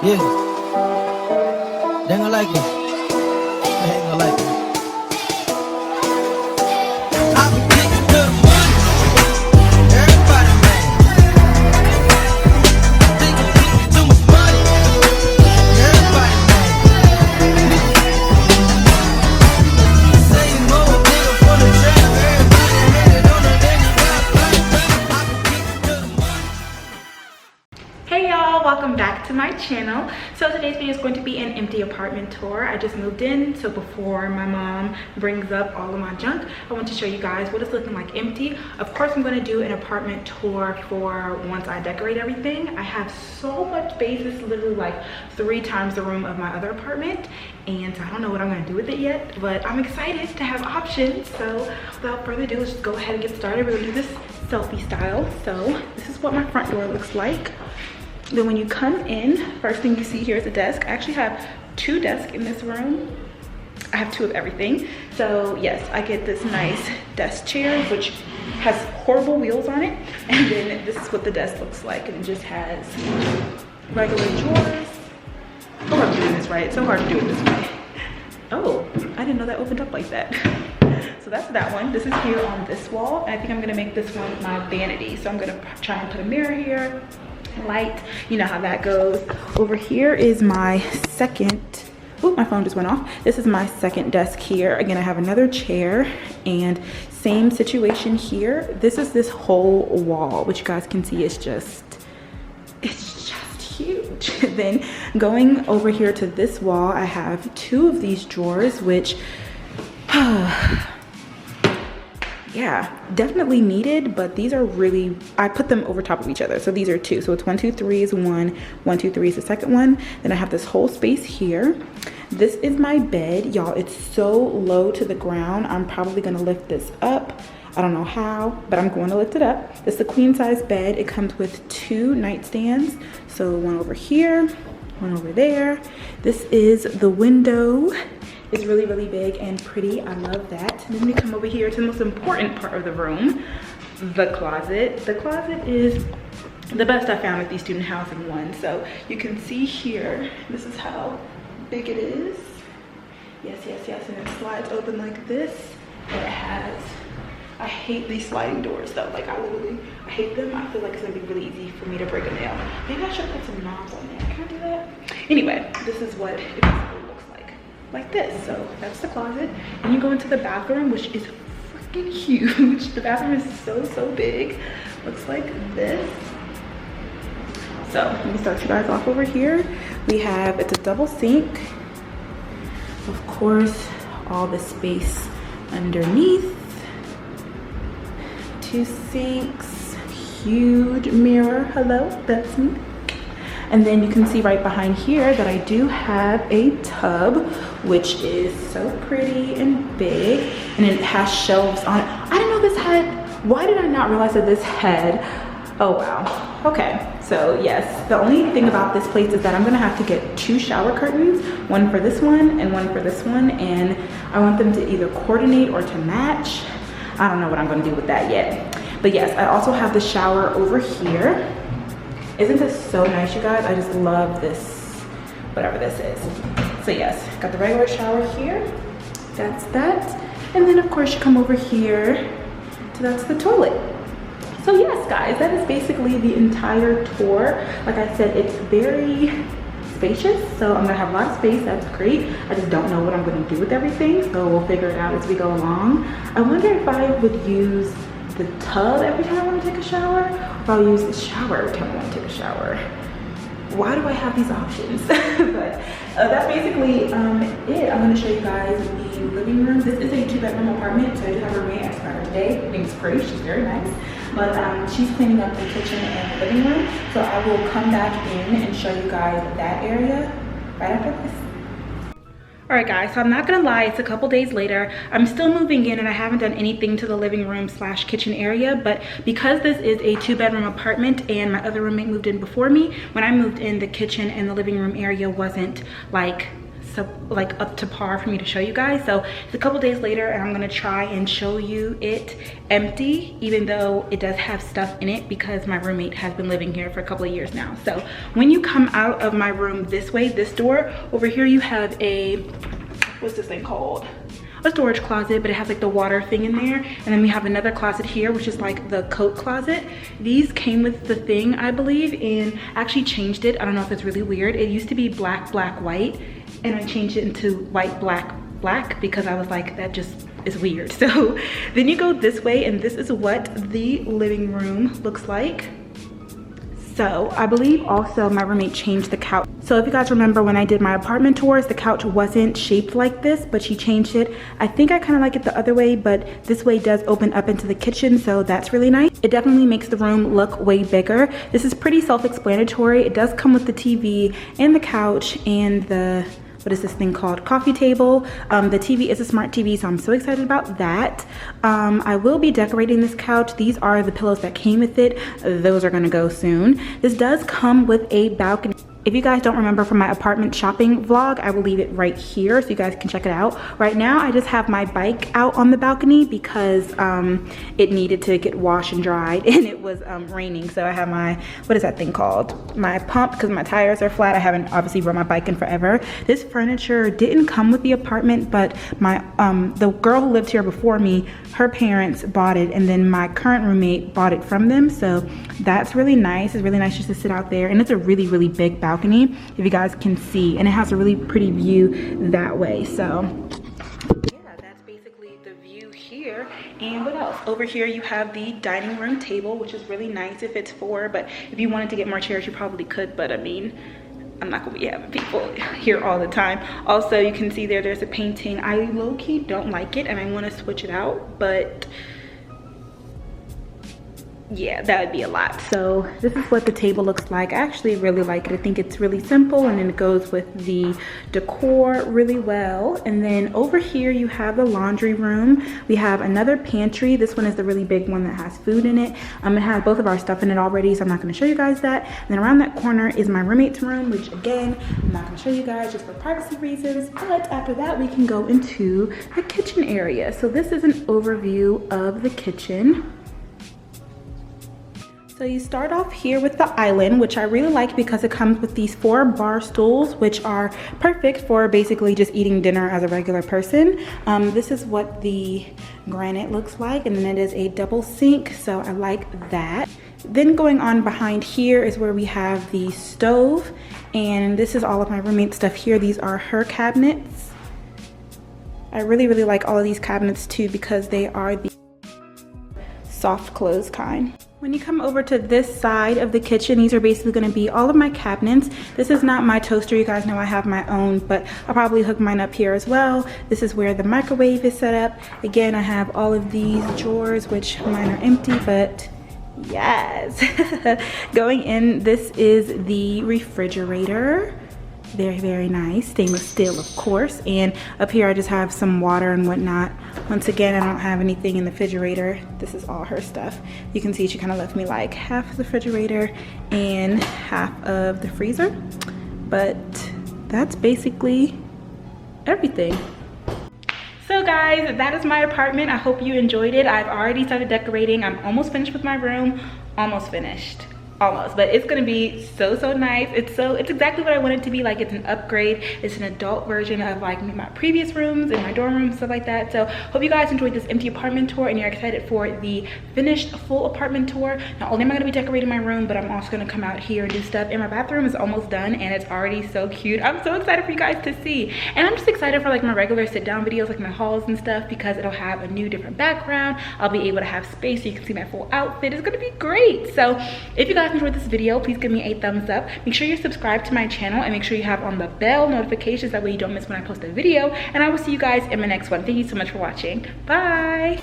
Yeah, they ain't gonna like it. They ain't gonna like it. I be getting to the money. Everybody mad. Think I'm getting too much money. Everybody mad. Same old nigga for the trap. Everybody headed on the next rap. I be getting to the money. Hey y'all, welcome back to my channel. So today's video is going to be an empty apartment tour. I just moved in, so before my mom brings up all of my junk, I want to show you guys what it's looking like empty. Of course, I'm going to do an apartment tour for once I decorate everything. I have so much space. It's literally like 3 times the room of my other apartment, and I don't know what I'm going to do with it yet, but I'm excited to have options. So without further ado, let's just go ahead and get started. We're going to do this selfie style. So this is what my front door looks like. Then when you come in, first thing you see here is a desk. I actually have 2 desks in this room. I have 2 of everything. So yes, I get this nice desk chair, which has horrible wheels on it. And then this is what the desk looks like. And it just has regular drawers. Oh, I'm doing this right. It's so hard to do it this way. Oh, I didn't know that opened up like that. So that's that one. This is here on this wall. And I think I'm gonna make this one my vanity. So I'm gonna try and put a mirror here. Light, you know how that goes. Over here is my second, oh, my phone just went off. This is my second desk here. Again, I have another chair and same situation here. This is this whole wall, which you guys can see is just, it's just huge. Then going over here to this wall, I have 2 of these drawers, which yeah, definitely needed, but these are really, I put them over top of each other. So these are 2. So it's 1, 2, 3 is one, 1, 2, 3 is the second one. Then I have this whole space here. This is my bed, y'all. It's so low to the ground. I'm probably gonna lift this up. I don't know how, but I'm going to lift it up. This is a queen size bed. It comes with 2 nightstands. So one over here, one over there. This is the window. It's really, really big and pretty. I love that. And then we come over here to the most important part of the room, the closet. The closet is the best I found with these student housing ones. So you can see here, this is how big it is. Yes, yes, yes, and it slides open like this. And it has, I hate these sliding doors though. Like I hate them. I feel like it's gonna be really easy for me to break a nail. Maybe I should put some knobs on there. Can I do that? Anyway, this is what it looks like this. So that's the closet, and you go into the bathroom, which is freaking huge. The bathroom is so big. Looks like this. So let me start you guys off over here. We have, it's a double sink, of course, all the space underneath, 2 sinks, huge mirror. Hello, that's me. And then you can see right behind here that I do have a tub, which is so pretty and big, and it has shelves on it. I didn't know this had, why did I not realize that this had, oh wow, okay. So yes, the only thing about this place is that I'm gonna have to get 2 shower curtains, one for this one and one for this one, and I want them to either coordinate or to match. I don't know what I'm gonna do with that yet. But yes, I also have the shower over here. Isn't this so nice, you guys? I just love this, whatever this is. So yes, got the regular shower here. That's that. And then of course you come over here, so that's the toilet. So yes, guys, that is basically the entire tour. Like I said, it's very spacious, so I'm gonna have a lot of space. That's great. I just don't know what I'm gonna do with everything, so we'll figure it out as we go along. I wonder if I would use the tub every time I want to take a shower, or if I'll use the shower every time I want to take a shower. Why do I have these options? But that's basically it. I'm going to show you guys the living room. This is a 2-bedroom apartment, so I do have a roommate. I started today. Her name's Pretty. She's very nice. But she's cleaning up the kitchen and the living room, so I will come back in and show you guys that area right after this. All right guys, so I'm not gonna lie, it's a couple days later. I'm still moving in and I haven't done anything to the living room / kitchen area, but because this is a 2-bedroom apartment and my other roommate moved in before me, when I moved in, the kitchen and the living room area wasn't like so like up to par for me to show you guys. So it's a couple days later and I'm gonna try and show you it empty, even though it does have stuff in it because my roommate has been living here for a couple of years now. So when you come out of my room this way, this door over here, you have a, what's this thing called? A storage closet, but it has like the water thing in there. And then we have another closet here, which is like the coat closet. These came with the thing, I believe, and actually changed it. I don't know if it's really weird. It used to be black, black, white, and I changed it into white, black, black because I was like, that just is weird. So then you go this way, and this is what the living room looks like. So I believe also my roommate changed the couch. So if you guys remember when I did my apartment tours, the couch wasn't shaped like this, but she changed it. I think I kind of like it the other way, but this way does open up into the kitchen, so that's really nice. It definitely makes the room look way bigger. This is pretty self-explanatory. It does come with the TV and the couch and the, what is this thing called? Coffee table. The TV is a smart TV, so I'm so excited about that. I will be decorating this couch. These are the pillows that came with it. Those are gonna go soon. This does come with a balcony. If you guys don't remember from my apartment shopping vlog, I will leave it right here so you guys can check it out. Right now, I just have my bike out on the balcony because it needed to get washed and dried and it was raining. So I have my, what is that thing called? My pump, because my tires are flat. I haven't obviously rode my bike in forever. This furniture didn't come with the apartment, but my the girl who lived here before me, her parents bought it, and then my current roommate bought it from them. So that's really nice. It's really nice just to sit out there, and it's a really, really big balcony, if you guys can see, and it has a really pretty view that way. So yeah, that's basically the view here. And what else? Over here you have the dining room table, which is really nice if it's four, but if you wanted to get more chairs you probably could, but I mean, I'm not gonna be having people here all the time. Also, you can see there's a painting. I low-key don't like it and I want to switch it out, but yeah, that would be a lot. So this is what the table looks like. I actually really like it. I think it's really simple, and then it goes with the decor really well. And then over here you have the laundry room. We have another pantry. This one is the really big one that has food in it. It has both of our stuff in it already, so I'm not going to show you guys that. And then around that corner is my roommate's room, which again, I'm not going to show you guys just for privacy reasons. But after that, we can go into the kitchen area. So this is an overview of the kitchen. So you start off here with the island, which I really like because it comes with these 4 bar stools, which are perfect for basically just eating dinner as a regular person. This is what the granite looks like, and then it is a double sink, so I like that. Then going on behind here is where we have the stove, and this is all of my roommate's stuff here. These are her cabinets. I really, really like all of these cabinets too because they are the soft close kind. When you come over to this side of the kitchen, these are basically going to be all of my cabinets. This is not my toaster. You guys know I have my own, but I'll probably hook mine up here as well. This is where the microwave is set up. Again, I have all of these drawers, which mine are empty, but yes. Going in, this is the refrigerator. Very, very nice. Stainless steel, of course. And up here I just have some water and whatnot. Once again, I don't have anything in the refrigerator. This is all her stuff. You can see she kind of left me like half of the refrigerator and half of the freezer. But that's basically everything. So guys, that is my apartment. I hope you enjoyed it. I've already started decorating. I'm almost finished with my room. Almost finished. Almost, but it's gonna be so nice. It's exactly what I want it to be. Like, it's an upgrade. It's an adult version of like my previous rooms and my dorm room, stuff like that. So hope you guys enjoyed this empty apartment tour and you're excited for the finished full apartment tour. Not only am I gonna be decorating my room, but I'm also gonna come out here and do stuff. And my bathroom is almost done and it's already so cute. I'm so excited for you guys to see. And I'm just excited for like my regular sit down videos, like my hauls and stuff, because it'll have a new different background. I'll be able to have space so you can see my full outfit. It's gonna be great. So if you guys enjoyed this video, please give me a thumbs up. Make sure you're subscribed to my channel and make sure you have on the bell notifications, that way you don't miss when I post a video. And I will see you guys in my next one. Thank you so much for watching. Bye.